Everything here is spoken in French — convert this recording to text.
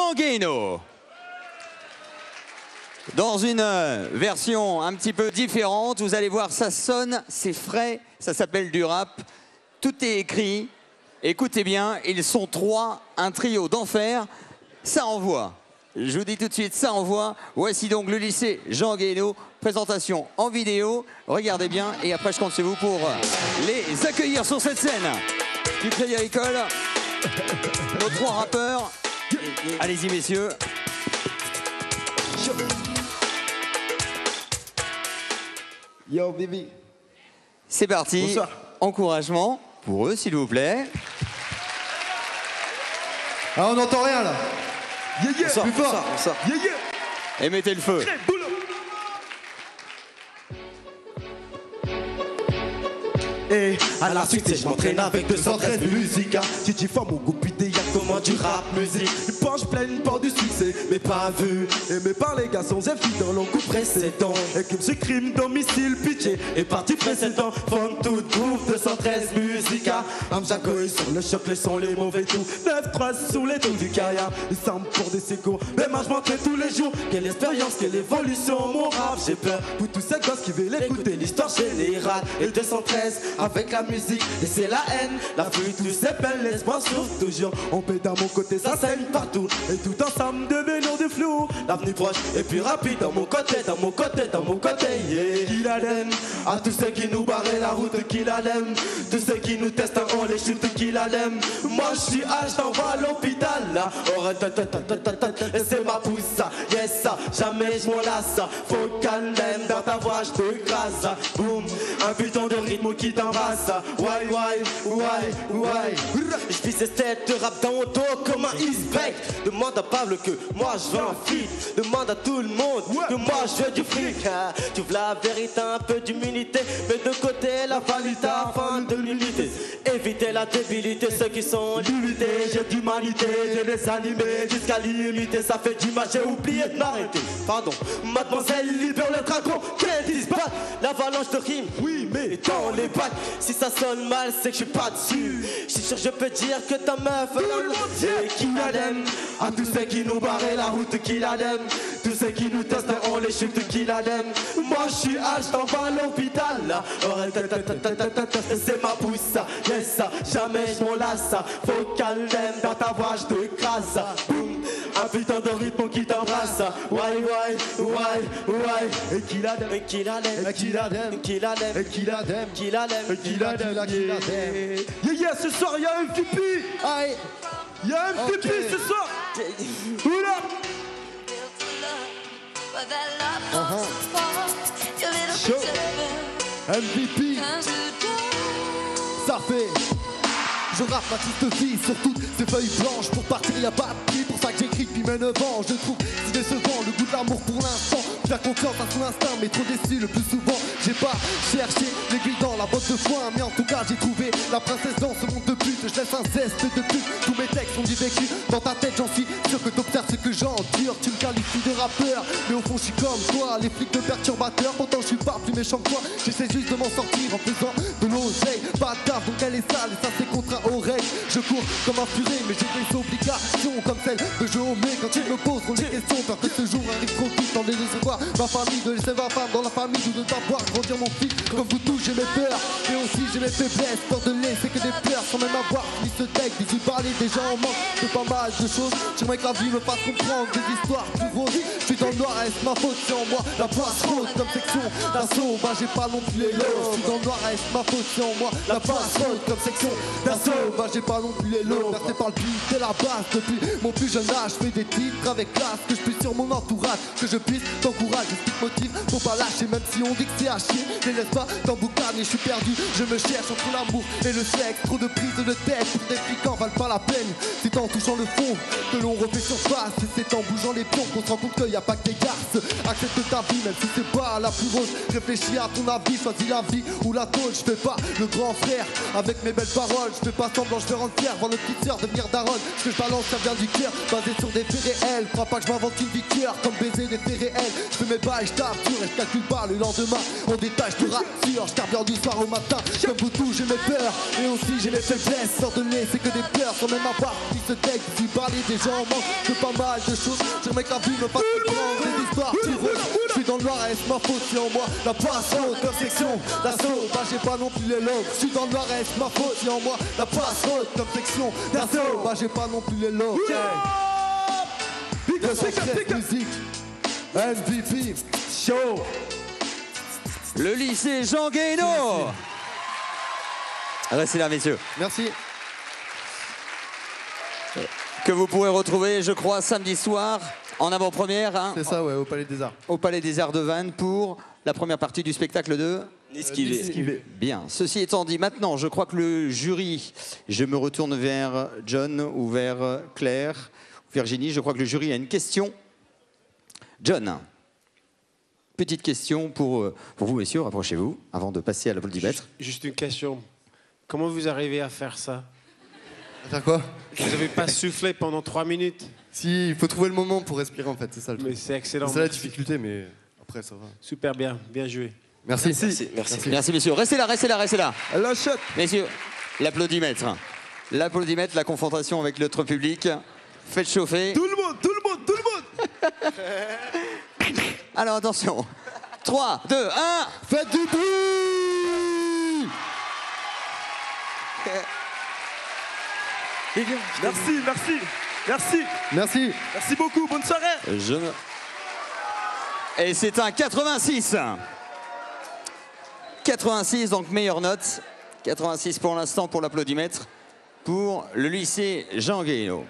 Jean Guéhenno. Dans une version un petit peu différente, vous allez voir, ça sonne, c'est frais, ça s'appelle du rap. Tout est écrit, écoutez bien, ils sont trois, un trio d'enfer, ça envoie. Je vous dis tout de suite, ça envoie. Voici donc le lycée Jean Guéhenno, présentation en vidéo, regardez bien, et après je compte sur vous pour les accueillir sur cette scène du Crédit Agricole. Nos trois rappeurs, allez-y messieurs. Yo, baby. C'est parti. Bonsoir. Encouragement pour eux, s'il vous plaît. Ah, on n'entend rien là. Yeah, yeah. Plus fort. Yeah, yeah. Et mettez le feu. Très boulot. Et à la suite, je m'entraîne avec 213 musiques. Tu dis femme au goût comment du rap musique. Une penche pleine porte du succès, mais pas vu. Aimé par les garçons et filles dans l'encoup précédent. Et comme ce crime domicile pitché et parti précédent. Femme toute groove 213 musiques. Amjacoy sur le choc, les sons, les mauvais coups. 9-3 sous les trucs du carrière. Les samples pour des secours. Mais moi je m'entraîne tous les jours. Quelle expérience, quelle évolution, mon rap. J'ai peur pour tous ces gosses qui veulent écouter l'histoire générale. Et 213 avec la musique, et c'est la haine. La fuite, tout s'appelle, l'espoir souffre toujours. On paie dans mon côté, ça saigne partout. Et tout ensemble devenons du flou. L'avenir proche et puis rapide dans mon côté, dans mon côté, dans mon côté. Yeah. Qu'il aime à tous ceux qui nous barraient la route, qu'il aime. Tous ceux qui nous testent, on les chute, qu'il aime. Moi je suis H, t'envoie à l'hôpital. Et c'est ma pousse, yes, jamais je m'en lasse. Faut calme dans ta voix, je te grâce. Boum, un putain de rythme qui t'embrasse. Why. Je vis cette tête de rap dans mon dos comme un Eastback. Demande à Pablo que moi je veux un feat. Demande à tout le monde que moi je veux du fric. Tu veux la vérité, un peu d'humilité. Mais de côté la vanité afin de l'unité. Éviter la débilité, ceux qui sont limités. J'ai d'humanité, je les animer jusqu'à l'unité. Ça fait du mal, j'ai oublié de m'arrêter. Pardon, mademoiselle libère le dragon. Qu'elle disparaît, l'avalanche de rimes. Oui, mais dans les bacs. Si ça sonne mal, c'est que je suis pas dessus. Je suis sûr, je peux dire que ta meuf et qui l'aime. À tous ceux qui nous barraient la route, qui l'aime. Tous ceux qui nous testent, on les chute, qui l'aime. Moi je suis H, t'en vas à l'hôpital. C'est ma pousse, yes, jamais je m'en lasse. Faut qu'elle aime dans ta voix, je te crase. Boum, un putain de rythme qui t'embrasse. Why. Et qui l'aime, et qui l'aime, et qui l'aime, qui l'aime, et qui l'aime, qui l'aime. Yeah, ce soir y'a un MVP. Aïe. Y'a un MVP ce soir. Oula. Show. MVP. Ça fait. Je rappe ma petite fille sur toutes ces feuilles blanches. Pour partir y'a pas de prix, pour ça que j'écris depuis mes 9 ans. Je trouve si décevant le goût de l'amour pour l'instant. Faire confiance à son instinct mais trop déçu le plus souvent. J'ai pas cherché l'aiguille dans la botte de foin. Mais en tout cas j'ai trouvé la princesse dans ce monde de pute. Je laisse un zeste de pute, tous mes textes sont du vécu. Dans ta tête j'en suis sûr que t'observes ce que j'endure. Tu me qualifies de rappeur, mais au fond je suis comme toi. Les flics de perturbateurs, pourtant je suis pas plus méchant que toi. J'essaie juste de m'en sortir en faisant de l'oseille. Pas de taf donc elle est sale et ça c'est contraint aux règles. Je cours comme un furet mais j'ai des obligations comme celles que je omets quand ils me poseront des questions. Peur que ce jour arrive trop vite dans les décevoir ma famille, de laisser ma femme dans la famille ou de ne pas voir grandir mon fils. Comme vous tous j'ai mes peurs et aussi j'ai mes faiblesses. Peur de laisser que des pleurs sans même avoir fini ce texte. D'ici parler déjà en manque de pas mal de choses. J'aimerais que la vie me fasse comprendre des histoires plus roses. Je suis dans le noir, est-ce ma faute? C'est en moi la poisse rose comme section d'assaut. Bah j'ai pas non plus les lots. Je suis dans le noir, est-ce ma faute? C'est en moi la poisse rose comme section d'assaut. Bah j'ai pas non plus les lots. Versé par le beat et la base depuis mon plus jeune âge. Je fais des titres avec classe, que je puisse sur mon entourage, que je puisse t'encourager, ce qui te motive. Faut pas lâcher même si on dit que c'est à chier. Ne laisse pas t'emboucaner, je suis perdu. Je me cherche entre l'amour et le sexe. Trop de prises de tête pour des fliquants valent pas la peine. C'est en touchant le fond que l'on refait surface. Et c'est en bougeant les pions qu'on se rend compte qu'il y a pas que des garces. Accepte ta vie même si c'est pas la plus rose. Réfléchis à ton avis, choisis la vie ou la tôle. Je fais pas le grand frère avec mes belles paroles. Je fais pas semblant, je fais rendre fier. Voir notre petite sœur devenir daronne. Ce que je balance ça vient du cœur, basé sur des faits. c'est réel. Crois pas que je m'invente une victoire comme baiser des faits réels. Je fais mes bails, je tape dur et je calcule pas le lendemain. On détache du rature, je carbure du soir au matin. Comme vous tous, j'ai mes peurs et aussi j'ai mes faiblesses. Ordonné, c'est que des pleurs sans même avoir qui se texte. Si parler des gens manquent de pas mal de choses. Sur mes cabines, me fasse comprendre des histoires qui roulent. Je suis dans le noir, est-ce ma faute si en moi la passion, comme section d'assaut. Bah j'ai pas non plus les logs. Je suis dans le noir, est-ce ma faute si en moi la passerelle comme section d'assaut. Bah j'ai pas non plus les logs. Musique, MVP, show. Le lycée Jean Guéhenno. Restez là, messieurs. Merci. Que vous pourrez retrouver, je crois, samedi soir, en avant-première, hein, C'est ça, ouais, au Palais des Arts. au Palais des Arts de Vannes pour la première partie du spectacle de... Esquivé. Bien. Ceci étant dit, maintenant, je crois que le jury, je me retourne vers John ou vers Claire, Virginie, je crois que le jury a une question. John, petite question pour vous, messieurs, rapprochez-vous, avant de passer à l'applaudimètre. Juste une question. Comment vous arrivez à faire ça? À faire quoi? Vous n'avez pas soufflé pendant 3 minutes? Si, il faut trouver le moment pour respirer en fait, c'est ça le truc. Mais c'est excellent. C'est ça la Merci. difficulté, mais après ça va. Super bien, bien joué. Merci. Merci, messieurs. Restez là, restez là, restez là. La shot. Messieurs, l'applaudimètre. L'applaudimètre, la confrontation avec notre public. Faites chauffer. Tout le monde, tout le monde, tout le monde. Alors attention. 3, 2, 1. Faites du bruit. Merci beaucoup, bonne soirée. Et c'est un 86. 86, donc meilleure note. 86 pour l'instant pour l'applaudimètre. Pour le lycée Jean Guéhenno.